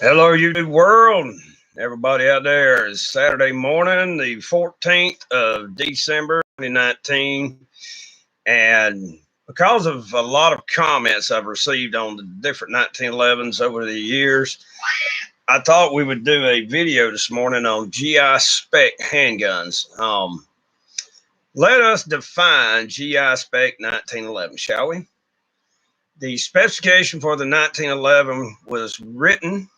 Hello, YouTube world. Everybody out there. It's Saturday morning, the 14th of December, 2019. And because of a lot of comments I've received on the different 1911s over the years, I thought we would do a video this morning on GI Spec handguns. Let us define GI Spec 1911, shall we? The specification for the 1911 was written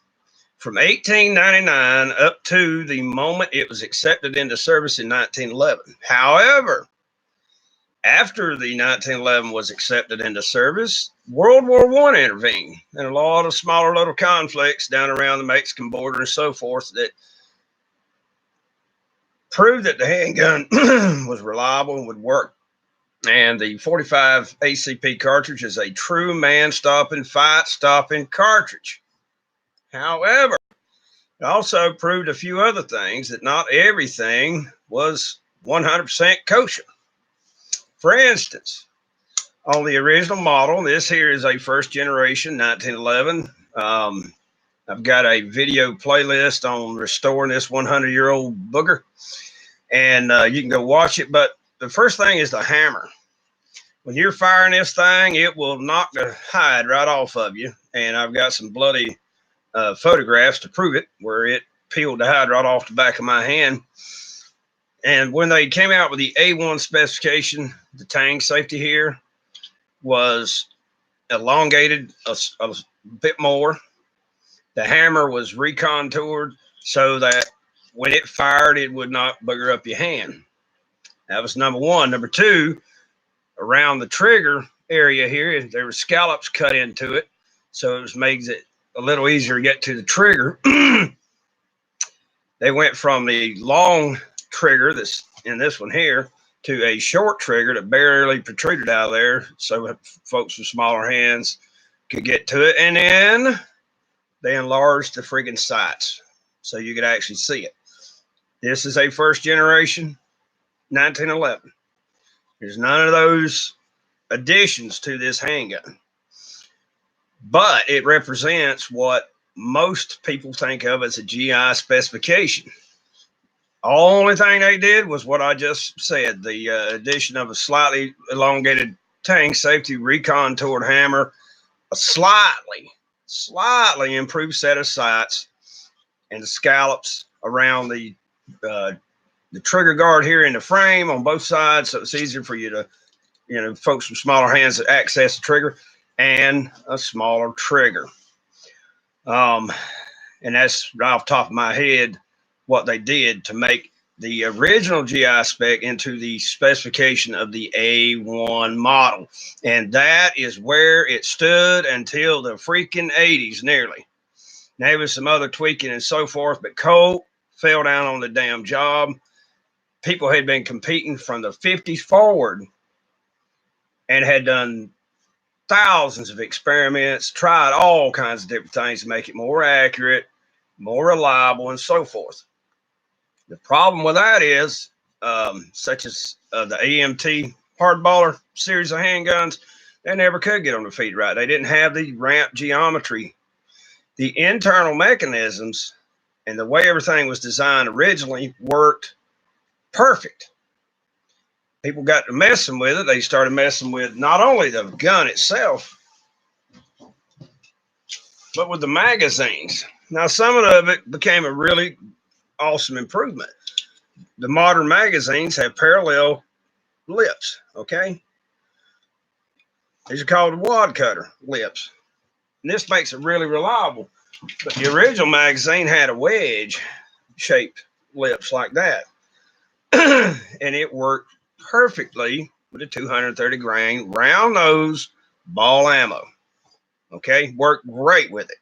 from 1899 up to the moment it was accepted into service in 1911. However, after the 1911 was accepted into service, World War I intervened, and a lot of smaller little conflicts down around the Mexican border and so forth that proved that the handgun was reliable and would work. And the 45 ACP cartridge is a true man-stopping, fight-stopping cartridge. However, it also proved a few other things, that not everything was 100% kosher. For instance, on the original model, this here is a first generation 1911. I've got a video playlist on restoring this 100-year-old booger, and you can go watch it. But the first thing is the hammer. When you're firing this thing, it will knock the hide right off of you. And I've got some bloody photographs to prove it, where it peeled the hide right off the back of my hand. And when they came out with the A1 specification, the tang safety here was elongated a bit more. The hammer was recontoured so that when it fired, it would not booger up your hand. That was number one. Number two, around the trigger area here, there were scallops cut into it, so it makes it a little easier to get to the trigger. They went from the long trigger that's in this one here to a short trigger that barely protruded out of there, so folks with smaller hands could get to it. And then they enlarged the friggin' sights so you could actually see it. This is a first generation 1911. There's none of those additions to this handgun, but it represents what most people think of as a GI specification. Only thing they did was what I just said, the addition of a slightly elongated tang safety, recontoured hammer, a slightly improved set of sights, and the scallops around the trigger guard here in the frame on both sides, so it's easier for you to, folks with smaller hands to access the trigger, and a smaller trigger. And that's right off the top of my head what they did to make the original GI spec into the specification of the A1 model. And that is where it stood until the freaking 80s nearly. There was some other tweaking and so forth, but Colt fell down on the damn job. People had been competing from the 50s forward and had done thousands of experiments, tried all kinds of different things to make it more accurate, more reliable, and so forth. The problem with that is, such as the AMT hardballer series of handguns, they never could get on their feet right. They didn't have the ramp geometry. The internal mechanisms and the way everything was designed originally worked perfect. People got to messing with it. They started messing with not only the gun itself, but with the magazines. Now, some of it became a really awesome improvement. The modern magazines have parallel lips, okay? These are called wad cutter lips. And this makes it really reliable. But the original magazine had a wedge-shaped lips like that. And it worked perfectly with a 230 grain round nose ball ammo. Okay, worked great with it.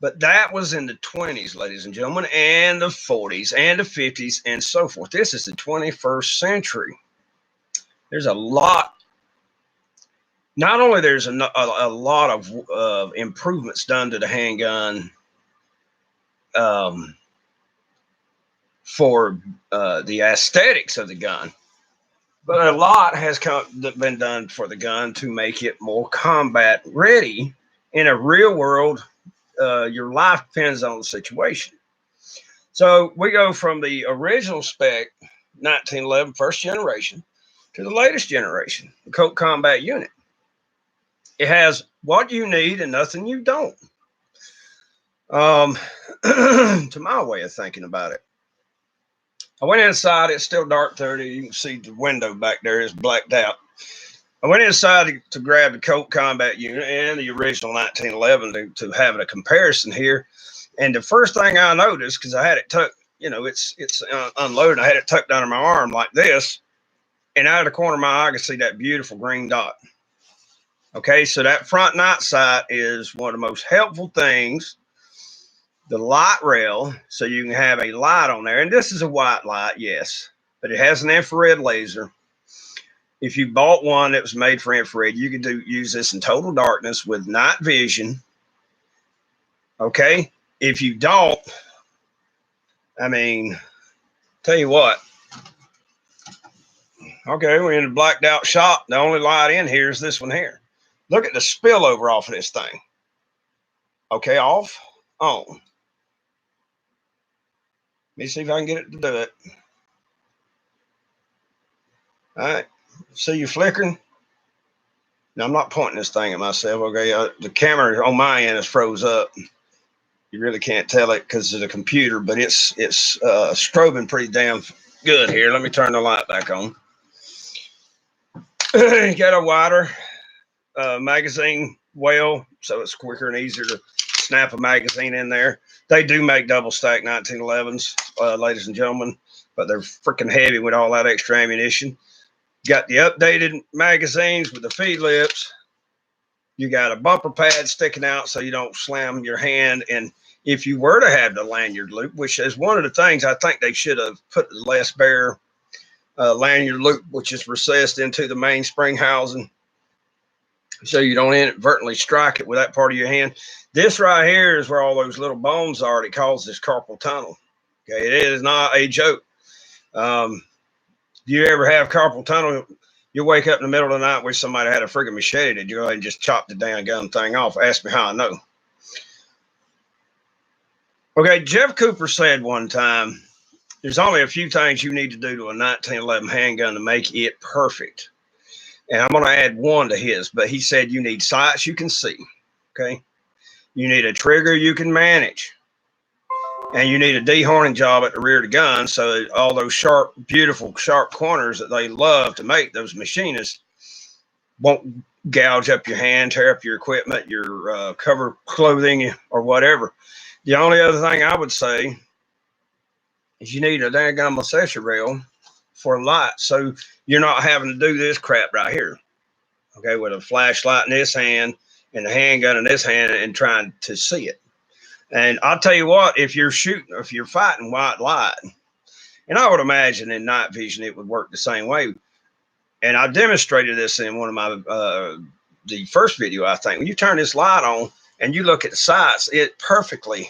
But that was in the 20s, ladies and gentlemen, and the 40s and the 50s and so forth. This is the 21st century. There's a lot. Not only there's a lot of improvements done to the handgun for the aesthetics of the gun, but a lot has been done for the gun to make it more combat ready in a real world your life depends on the situation. So we go from the original Spec 1911 first generation to the latest generation, the Colt Combat Unit. It has what you need and nothing you don't. To my way of thinking about it. I went inside. It's still dark 30. You can see the window back there is blacked out. I went inside to grab the Colt Combat Unit and the original 1911 to have a comparison here. And the first thing I noticed, because I had it tucked, it's unloaded. I had it tucked under my arm like this. And out of the corner of my eye, I could see that beautiful green dot. Okay, so that front night sight is one of the most helpful things. The light rail, so you can have a light on there. And this is a white light, yes, but it has an infrared laser. If you bought one that was made for infrared, you could use this in total darkness with night vision. Okay, if you don't, I mean, tell you what. Okay, we're in a blacked out shop. The only light in here is this one here. Look at the spillover off of this thing. Okay, off, on. Let me see if I can get it to do it. All right, see you flickering? Now, I'm not pointing this thing at myself, okay? The camera on my end is froze up. You really can't tell it because of the computer, but it's strobing pretty damn good here. Let me turn the light back on. You got a wider magazine well, so it's quicker and easier to snap a magazine in there. They do make double stack 1911s, ladies and gentlemen, but they're freaking heavy with all that extra ammunition. Got the updated magazines with the feed lips. You got a bumper pad sticking out so you don't slam your hand. And if you were to have the lanyard loop, which is one of the things I think they should have put the less bare lanyard loop, which is recessed into the main spring housing, so you don't inadvertently strike it with that part of your hand. This right here is where all those little bones are that cause this carpal tunnel. Okay, it is not a joke. Do you ever have carpal tunnel? You wake up in the middle of the night where somebody had a friggin' machete that you go ahead and just chop the damn gun thing off. Ask me how I know. Okay, Jeff Cooper said one time, there's only a few things you need to do to a 1911 handgun to make it perfect. And I'm going to add one to his, but he said you need sights you can see, okay? You need a trigger you can manage. And you need a dehorning job at the rear of the gun so all those sharp, beautiful, sharp corners that they love to make, those machinists, won't gouge up your hand, tear up your equipment, your cover clothing, or whatever. The only other thing I would say is you need a daggum accessory rail for light, so you're not having to do this crap right here, okay, with a flashlight in this hand and the handgun in this hand and trying to see it. And I'll tell you what, if you're fighting white light, and I would imagine in night vision it would work the same way. And I demonstrated this in one of my the first video, I think. When you turn this light on and you look at the sights, it perfectly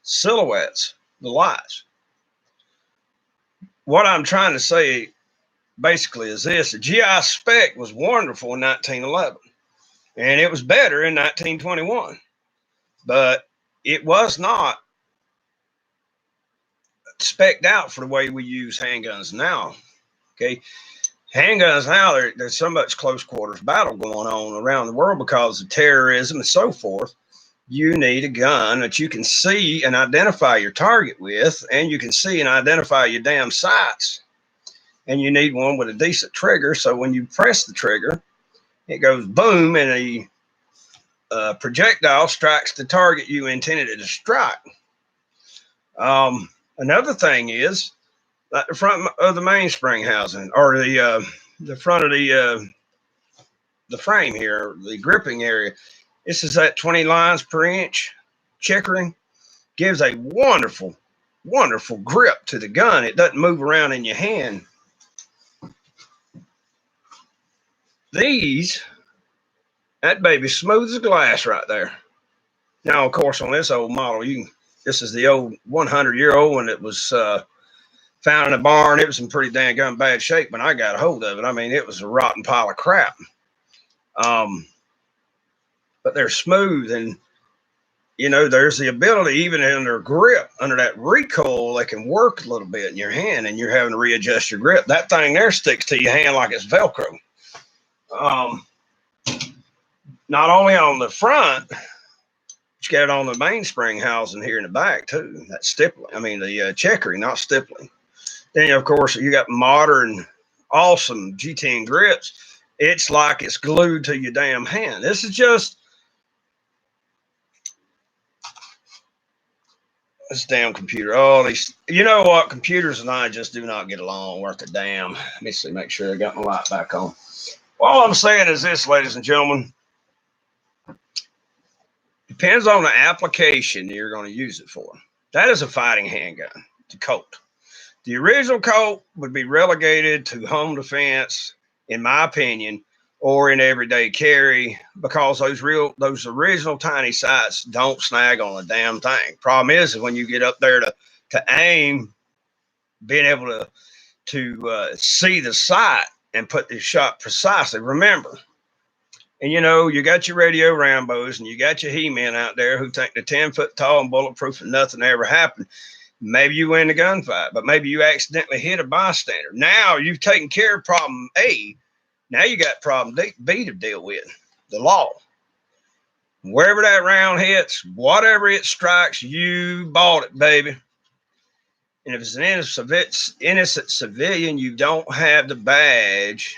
silhouettes the lights. What I'm trying to say basically is this: the GI Spec was wonderful in 1911, and it was better in 1921, but it was not spec'd out for the way we use handguns now. Okay, handguns now, there's so much close quarters battle going on around the world because of terrorism and so forth. You need a gun that you can see and identify your target with, and you can see and identify your damn sights. And you need one with a decent trigger, so when you press the trigger, it goes boom, and a projectile strikes the target you intended it to strike. Another thing is, like the front of the mainspring housing, or the front of the frame here, the gripping area. This is at 20 lines per inch checkering. Gives a wonderful, wonderful grip to the gun. It doesn't move around in your hand. That baby's smooth as glass right there. Now, of course, on this old model, this is the old 100-year-old one that was found in a barn. It was in pretty dang bad shape when I got a hold of it. I mean, it was a rotten pile of crap. But they're smooth, and you know, there's the ability, even under grip, under that recoil, they can work a little bit in your hand, and you're having to readjust your grip. That thing there sticks to your hand like it's Velcro. Um, Not only on the front, but you got it on the mainspring housing here in the back too. That stippling, I mean the checkering, not stippling. Then of course you got modern, awesome G10 grips. It's like it's glued to your damn hand. This is just this damn computer. Oh, these, you know what? Computers and I just do not get along worth a damn. Let me see, make sure I got my light back on. All I'm saying is this, ladies and gentlemen, depends on the application you're going to use it for. That is a fighting handgun, the Colt. The original Colt would be relegated to home defense, in my opinion, or in everyday carry, because those original tiny sights don't snag on a damn thing. Problem is when you get up there to aim, being able to see the sight and put the shot precisely. Remember, and you know, you got your radio Rambos and you got your He-Men out there who think they're 10 foot tall and bulletproof and nothing ever happened. Maybe you win the gunfight, but maybe you accidentally hit a bystander. Now you've taken care of problem A. Now you got problem B to deal with, the law. Wherever that round hits, whatever it strikes, you bought it, baby. And if it's an innocent civilian, you don't have the badge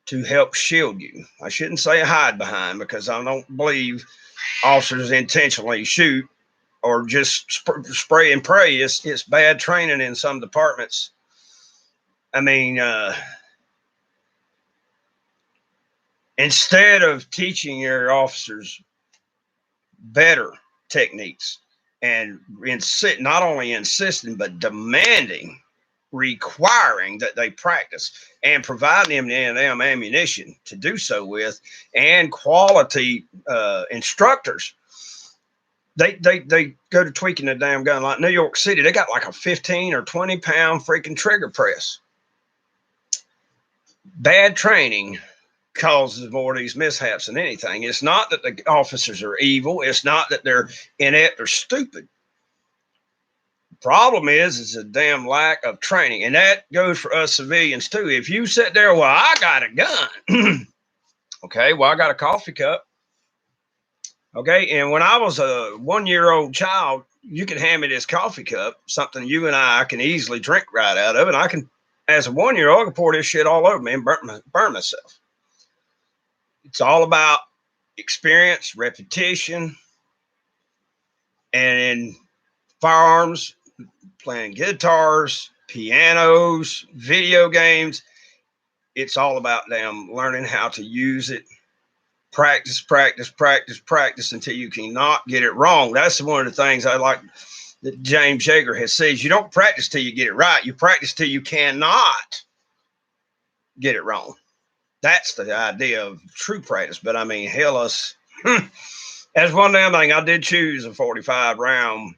to help shield you. I shouldn't say hide behind, because I don't believe officers intentionally shoot or just spray and pray. It's bad training in some departments. I mean, instead of teaching your officers better techniques and not only insisting, but demanding, requiring that they practice and providing them ammunition to do so with, and quality instructors, they go to tweaking the damn gun. Like New York City, they got like a 15 or 20 pound freaking trigger press. Bad training causes more of these mishaps than anything. It's not that the officers are evil. It's not that they're inept or stupid. The problem is a damn lack of training. And that goes for us civilians too. If you sit there, well, I got a gun. Okay, well, I got a coffee cup. Okay, and when I was a 1-year-old child, you could hand me this coffee cup, something you and I can easily drink right out of, and I can, as a 1-year-old, I can pour this shit all over me and burn myself. It's all about experience, repetition, and in firearms, playing guitars, pianos, video games, it's all about them learning how to use it. Practice, practice, practice, practice until you cannot get it wrong. That's one of the things I like that James Yeager has said. You don't practice till you get it right. You practice till you cannot get it wrong. That's the idea of true practice. But I mean, hell, as one damn thing, I did choose a 45 round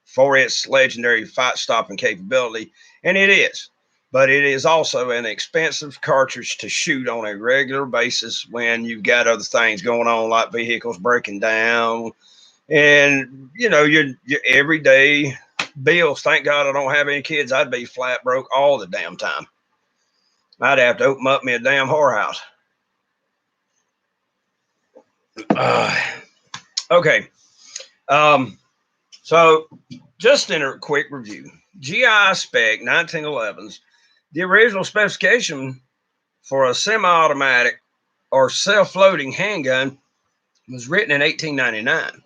for its legendary fight stopping capability, and it is. But it is also an expensive cartridge to shoot on a regular basis when you've got other things going on, like vehicles breaking down and, you know, your everyday bills. Thank God I don't have any kids. I'd be flat broke all the damn time. I'd have to open up me a damn whorehouse. Okay. So just in a quick review, GI Spec 1911s, the original specification for a semi-automatic or self-loading handgun was written in 1899.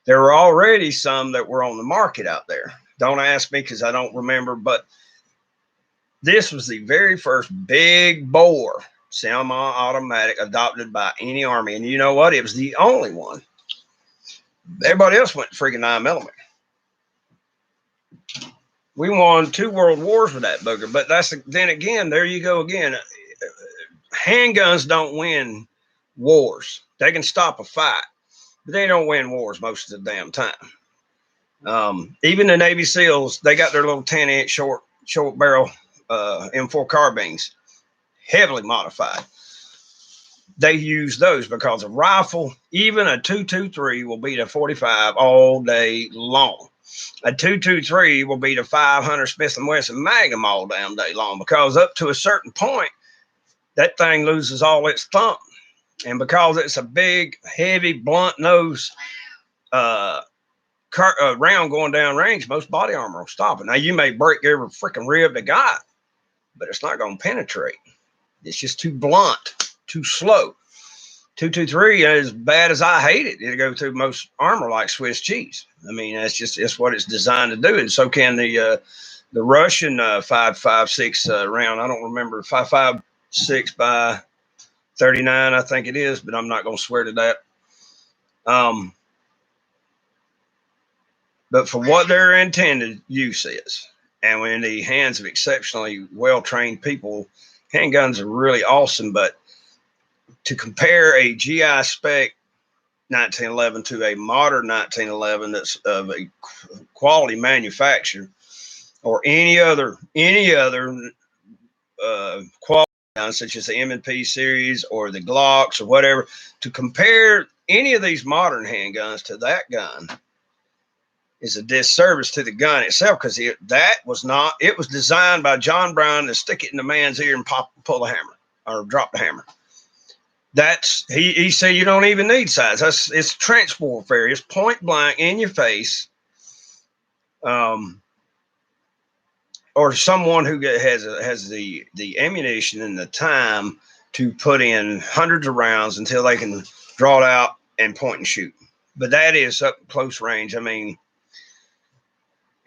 There were already some that were on the market out there. Don't ask me because I don't remember, but this was the very first big bore semi-automatic adopted by any army. And you know what? It was the only one. Everybody else went freaking 9mm. We won 2 world wars with that booger, but then again, there you go again. Handguns don't win wars. They can stop a fight, but they don't win wars most of the damn time. Even the Navy SEALs, they got their little 10-inch short barrel M4 carbines, heavily modified. they use those because a rifle, even a 223, will beat a 45 all day long. A 223 will beat a 500 Smith & Wesson Magnum all damn day long, because up to a certain point, that thing loses all its thump. And because it's a big, heavy, blunt nose round going down range, most body armor will stop it. Now, you may break every freaking rib they got, but it's not going to penetrate. It's just too blunt, too slow. 223, as bad as I hate it, it'll go through most armor like Swiss cheese. I mean, it's what it's designed to do. And so can the Russian 5.56 round. I don't remember, 5.56 by 39, I think it is, but I'm not going to swear to that. But for what their intended use is, and when in the hands of exceptionally well-trained people, handguns are really awesome. But to compare a GI Spec 1911 to a modern 1911 that's of a quality manufacturer, or any other quality gun, such as the M&P series or the Glocks or whatever, to compare any of these modern handguns to that gun is a disservice to the gun itself, because it was designed by John Brown to stick it in the man's ear and pull the hammer or drop the hammer. He said you don't even need sights. It's trench warfare. It's point blank in your face. Or someone who has the ammunition and the time to put in hundreds of rounds until they can draw it out and point and shoot. But that is up close range. I mean,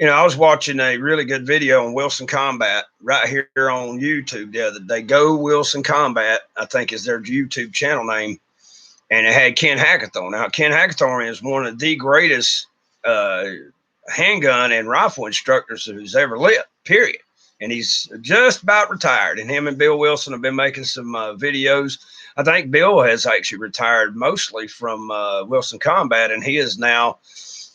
I was watching a really good video on Wilson Combat right here on YouTube the other day. Go Wilson Combat, I think is their YouTube channel name. And it had Ken Hackathorn. Now, Ken Hackathorn is one of the greatest handgun and rifle instructors who's ever lived, period. And he's just about retired. And him and Bill Wilson have been making some videos. I think Bill has actually retired mostly from Wilson Combat. And he is now,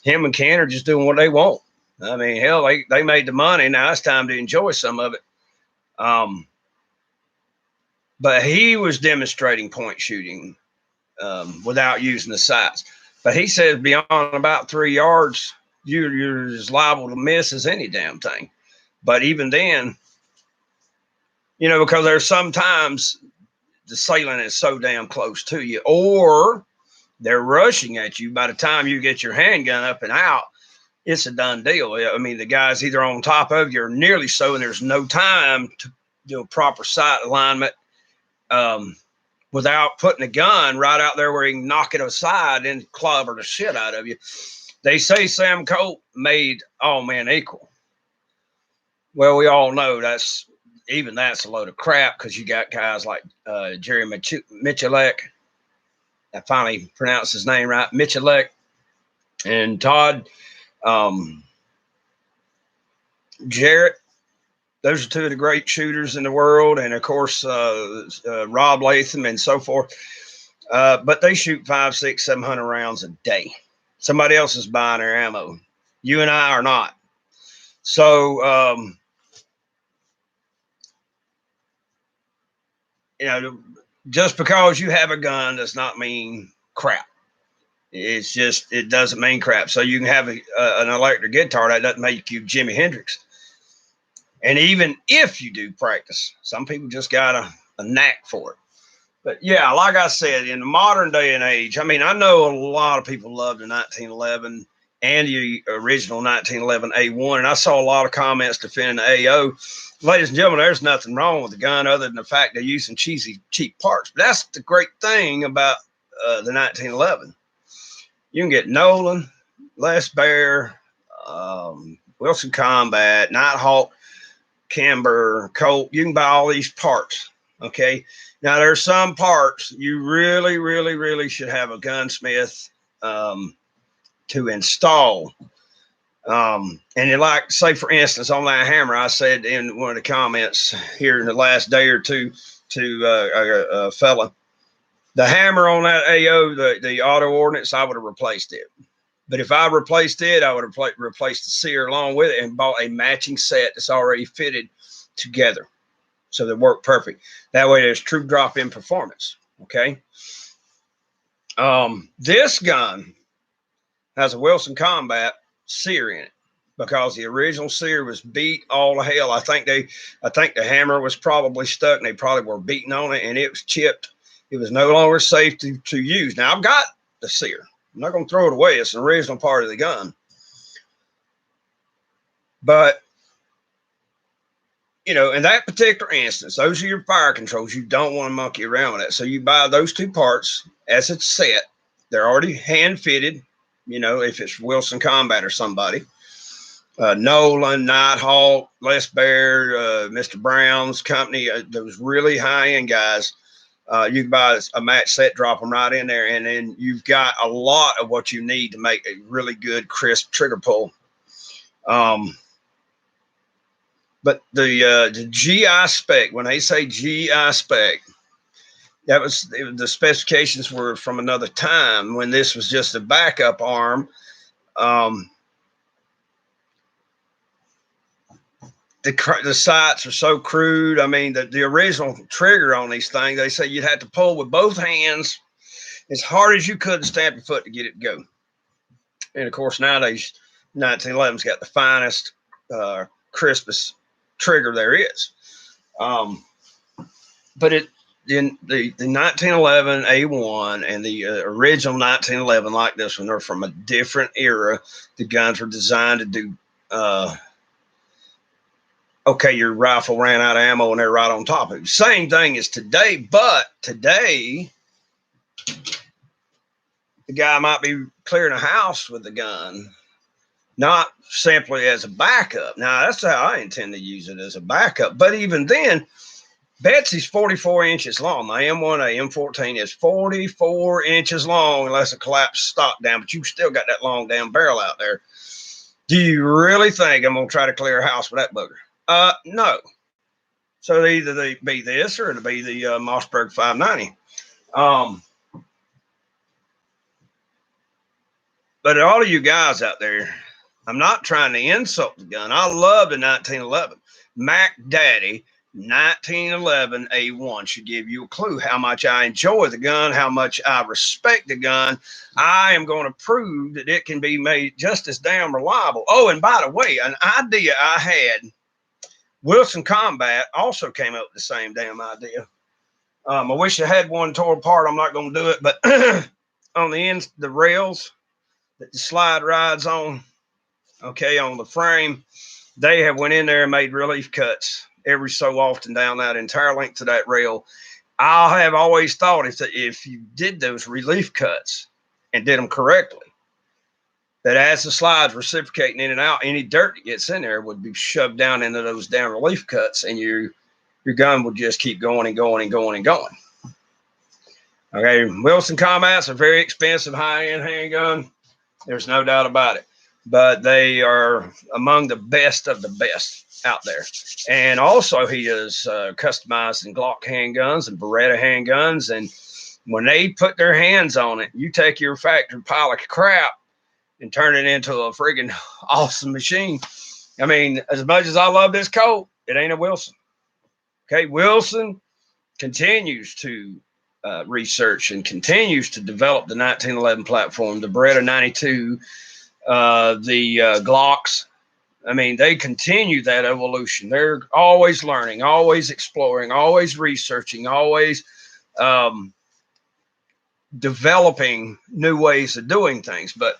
him and Ken are just doing what they want. I mean, hell, they made the money. Now it's time to enjoy some of it. But he was demonstrating point shooting without using the sights. But he says beyond about 3 yards, you're as liable to miss as any damn thing. But even then, because there's sometimes the assailant is so damn close to you, or they're rushing at you. By the time you get your handgun up and out, it's a done deal. I mean, the guy's either on top of you or nearly so, and there's no time to do a proper sight alignment without putting a gun right out there where he can knock it aside and clobber the shit out of you. They say Sam Colt made all men equal. Well, we all know that's a load of crap, because you got guys like Jerry Michalek. I finally pronounced his name right, Michalek, and Todd Jarrett. Those are two of the great shooters in the world, and of course Rob Latham and so forth. But they shoot 500, 600, 700 rounds a day. Somebody else is buying their ammo. You and I are not. So just because you have a gun does not mean crap. It doesn't mean crap. So you can have an electric guitar, that doesn't make you Jimi Hendrix. And even if you do practice, some people just got a knack for it. But yeah, like I said, in the modern day and age, I mean, I know a lot of people love the 1911 and the original 1911 A1, and I saw a lot of comments defending the AO. Ladies and gentlemen, there's nothing wrong with the gun other than the fact they're using cheap parts. But that's the great thing about the 1911. You can get Nolan, Les Bear, Wilson Combat, Nighthawk, Camber, Colt. You can buy all these parts. Okay. Now there's some parts you really, really, really should have a gunsmith to install. And like, say for instance, on that hammer, I said in one of the comments here in the last day or two to a fella, the hammer on that AO, the auto ordnance, I would have replaced it. But if I replaced it, I would have replaced the sear along with it and bought a matching set that's already fitted together, so they work perfect. That way there's true drop in performance. Okay. This gun has a Wilson Combat sear in it because the original sear was beat all to hell. I think the hammer was probably stuck and they probably were beating on it and it was chipped. It was no longer safe to use. Now I've got the sear. I'm not going to throw it away. It's an original part of the gun. But, you know, in that particular instance, those are your fire controls. You don't want to monkey around with that. So you buy those two parts as it's set. They're already hand fitted, you know, if it's Wilson Combat or somebody. Nolan, Nighthawk, Les Bear, Mr. Brown's company, those really high-end guys. You can buy a match set, drop them right in there, and then you've got a lot of what you need to make a really good, crisp trigger pull. But the GI Spec, when they say GI Spec, the specifications were from another time when this was just a backup arm. The sights are so crude. I mean, the original trigger on these things, they say you'd have to pull with both hands as hard as you could and stamp your foot to get it to go. And of course, nowadays, 1911's got the finest, crispest trigger there is. But in the 1911 A1 and the original 1911 like this one are from a different era. The guns were designed to do, okay, your rifle ran out of ammo and they're right on top of it. Same thing as today, but today the guy might be clearing a house with the gun, not simply as a backup. Now, that's how I intend to use it, as a backup. But even then, Betsy's 44 inches long. My M1A, M14 is 44 inches long unless a collapsed stock down, but you've still got that long damn barrel out there. Do you really think I'm going to try to clear a house with that booger? No. So either they be this or it'll be the Mossberg 590. But all of you guys out there, I'm not trying to insult the gun. I love the 1911. Mac Daddy 1911 A1 should give you a clue how much I enjoy the gun, how much I respect the gun. I am going to prove that it can be made just as damn reliable. Oh, and by the way, an idea I had, Wilson Combat also came up with the same damn idea. I wish I had one tore apart. I'm not going to do it, but on the ends, the rails that the slide rides on, okay, on the frame, they have went in there and made relief cuts every so often down that entire length of that rail. I have always thought if you did those relief cuts and did them correctly, that as the slides reciprocating in and out, any dirt that gets in there would be shoved down into those damn relief cuts, and your gun would just keep going and going and going and going. Okay, Wilson Combats are very expensive, high-end handgun. There's no doubt about it. But they are among the best of the best out there. And also he is customizing Glock handguns and Beretta handguns. And when they put their hands on it, you take your factory pile of crap and turn it into a friggin' awesome machine. I mean, as much as I love this Colt, it ain't a Wilson. Okay, Wilson continues to research and continues to develop the 1911 platform, the Beretta 92, the Glocks. I mean, they continue that evolution. They're always learning, always exploring, always researching, always developing new ways of doing things. But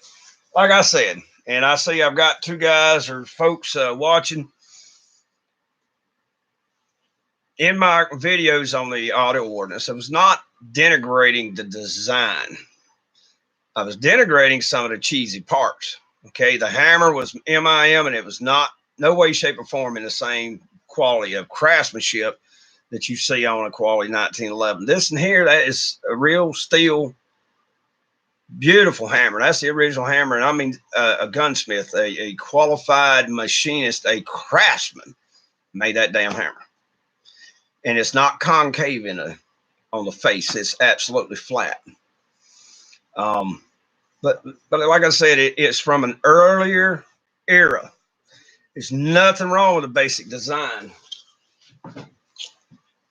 like I said, and I see I've got two guys or folks watching. In my videos on the auto ordinance, I was not denigrating the design. I was denigrating some of the cheesy parts. Okay, the hammer was MIM, and it was not no way, shape, or form in the same quality of craftsmanship that you see on a quality 1911. This in here, that is a real steel, beautiful hammer. That's the original hammer, and I mean a gunsmith, a qualified machinist, a craftsman made that damn hammer. And it's not concave on the face. It's absolutely flat. But like I said, it's from an earlier era. There's nothing wrong with the basic design.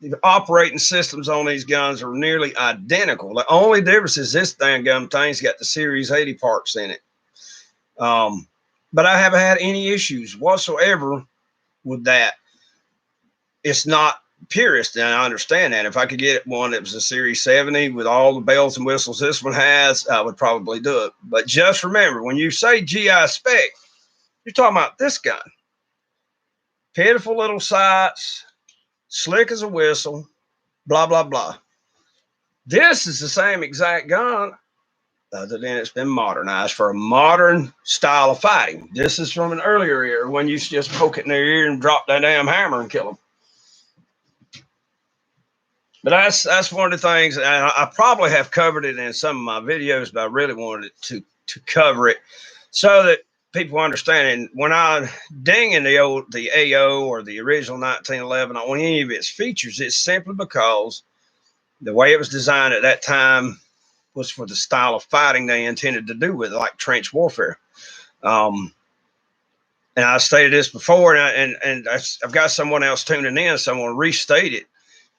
The operating systems on these guns are nearly identical. The only difference is this damn gun thing's got the Series 80 parts in it. But I haven't had any issues whatsoever with that. It's not purist, and I understand that. If I could get one that was a Series 70 with all the bells and whistles this one has, I would probably do it. But just remember, when you say GI Spec, you're talking about this gun. Pitiful little sights, slick as a whistle, blah, blah, blah. This is the same exact gun, other than it's been modernized for a modern style of fighting. This is from an earlier era when you used to just poke it in their ear and drop that damn hammer and kill them. But that's one of the things, and I probably have covered it in some of my videos, but I really wanted to cover it so that people understand. And when I ding in the AO or the original 1911 on any of its features, it's simply because the way it was designed at that time was for the style of fighting they intended to do with it, like trench warfare. And I stated this before, and I've got someone else tuning in, so I'm going to restate it.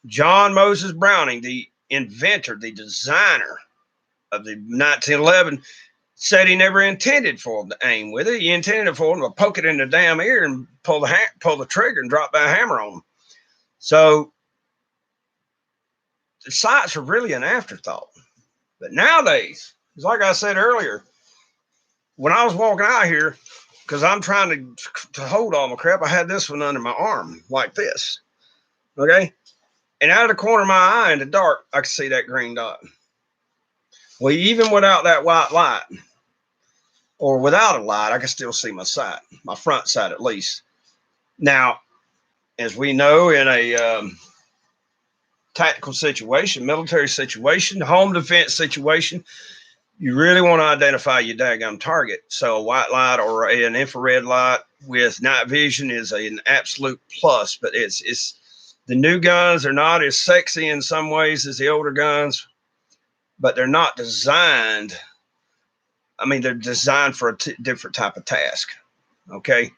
John Moses Browning, the inventor, the designer of the 1911, said he never intended for him to aim with it. He intended for him to poke it in the damn ear and pull the trigger and drop that hammer on him. So the sights are really an afterthought. But nowadays, it's like I said earlier, when I was walking out here, because I'm trying to hold all my crap, I had this one under my arm like this. Okay? And out of the corner of my eye in the dark, I could see that green dot. Well, even without that white light, or without a light, I could still see my sight, my front sight at least. Now, as we know, in a tactical situation, military situation, home defense situation, you really want to identify your daggum target. So a white light or an infrared light with night vision is an absolute plus, but it's the new guns are not as sexy in some ways as the older guns, but they're not designed. I mean, they're designed for a different type of task. Okay.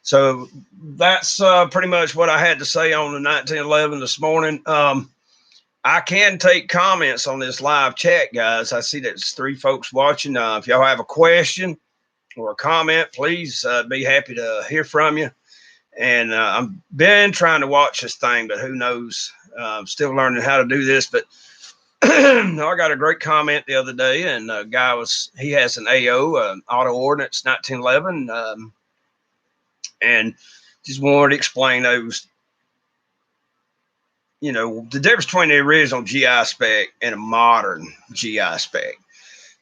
So that's pretty much what I had to say on the 1911 this morning. I can take comments on this live chat, guys. I see there's 3 folks watching. If y'all have a question or a comment, please be happy to hear from you. And I've been trying to watch this thing, but who knows? I'm still learning how to do this. But I got a great comment the other day, and a guy he has an AO, Auto Ordnance 1911, and just wanted to explain those. You know, the difference between the original GI Spec and a modern GI Spec.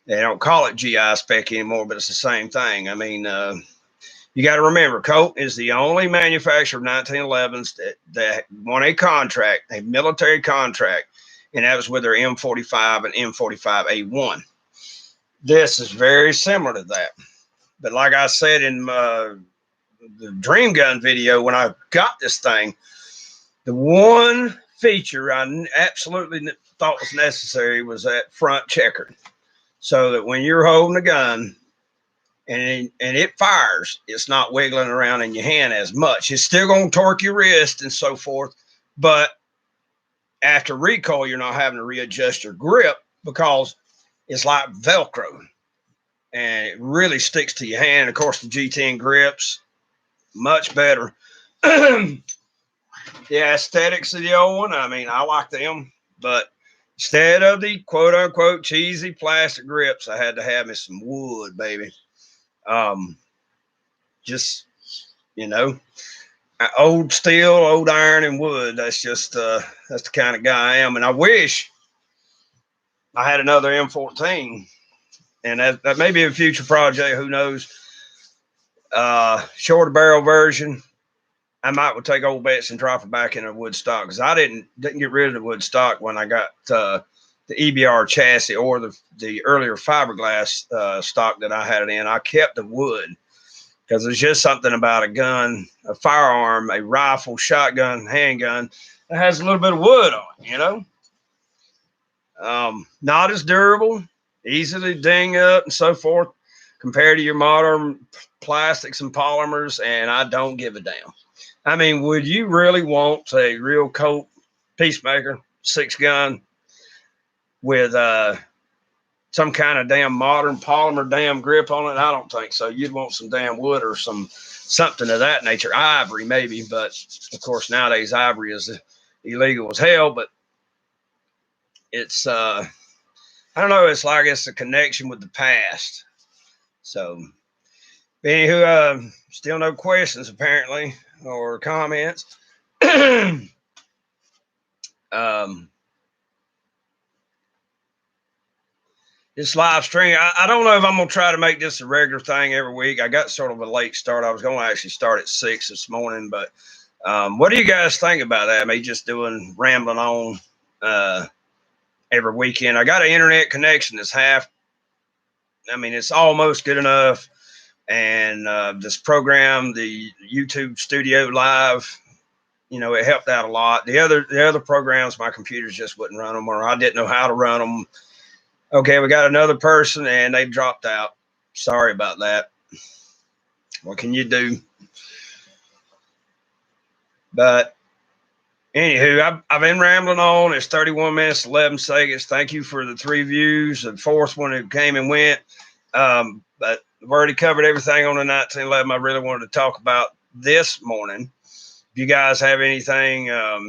They don't call it GI Spec anymore, but it's the same thing. I mean, you got to remember, Colt is the only manufacturer of 1911s that won a contract, a military contract, and that was with their M45 and M45A1. This is very similar to that. But like I said in the Dream Gun video, when I got this thing, the one feature I absolutely thought was necessary was that front checker, so that when you're holding a gun and it fires, it's not wiggling around in your hand as much. It's still going to torque your wrist and so forth, but after recoil, you're not having to readjust your grip because it's like Velcro, and it really sticks to your hand. Of course, the G10 grips much better. The aesthetics of the old one, I mean, I like them, but instead of the quote unquote cheesy plastic grips, I had to have me some wood, baby. Just, you know, old steel, old iron, and wood. That's just that's the kind of guy I am. And I wish I had another M14, and that may be a future project. Who knows? Shorter barrel version. I might would take old bets and drop it back in a wood stock, because I didn't get rid of the wood stock when I got the EBR chassis or the earlier fiberglass stock that I had it in. I kept the wood because there's just something about a gun, a firearm, a rifle, shotgun, handgun that has a little bit of wood on it, you know. Not as durable, easy to ding up and so forth compared to your modern plastics and polymers, and I don't give a damn. I mean, would you really want a real Colt Peacemaker 6-gun with some kind of damn modern polymer damn grip on it. I don't think so. You'd want some damn wood or something of that nature. Ivory maybe, but of course nowadays ivory is illegal as hell. But it's I don't know. It's like it's a connection with the past. So anywho, still no questions apparently or comments. This live stream, I don't know if I'm going to try to make this a regular thing every week. I got sort of a late start. I was going to actually start at 6 this morning, but what do you guys think about that? Me just doing rambling on every weekend. I got an internet connection that's it's almost good enough. And this program, the YouTube Studio Live, it helped out a lot. The other programs, my computers just wouldn't run them, or I didn't know how to run them. Okay, we got another person and they dropped out. Sorry about that. What can you do? But anywho, I've been rambling on. It's 31 minutes, 11 seconds. Thank you for the 3 views. The 4th one who came and went. But I've already covered everything on the 1911 I really wanted to talk about this morning. If you guys have anything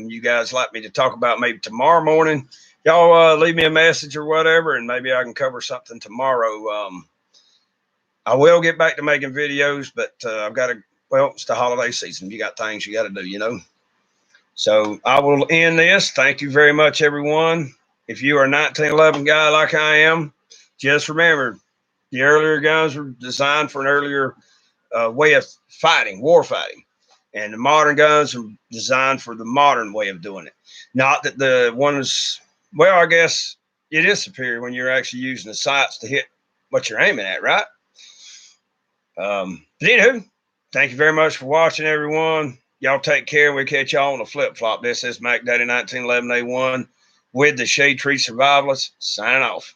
you guys like me to talk about maybe tomorrow morning, y'all leave me a message or whatever, and maybe I can cover something tomorrow. I will get back to making videos, but I've got to, it's the holiday season. You got things you got to do, So I will end this. Thank you very much, everyone. If you are a 1911 guy like I am, just remember, the earlier guns were designed for an earlier way of fighting, war fighting. And the modern guns are designed for the modern way of doing it. Not that the one is, well, I guess it is superior when you're actually using the sights to hit what you're aiming at, right? But anywho, thank you very much for watching, everyone. Y'all take care. We'll catch y'all on the flip-flop. This is Mac Daddy 1911A1 with the Shade Tree Survivalists, signing off.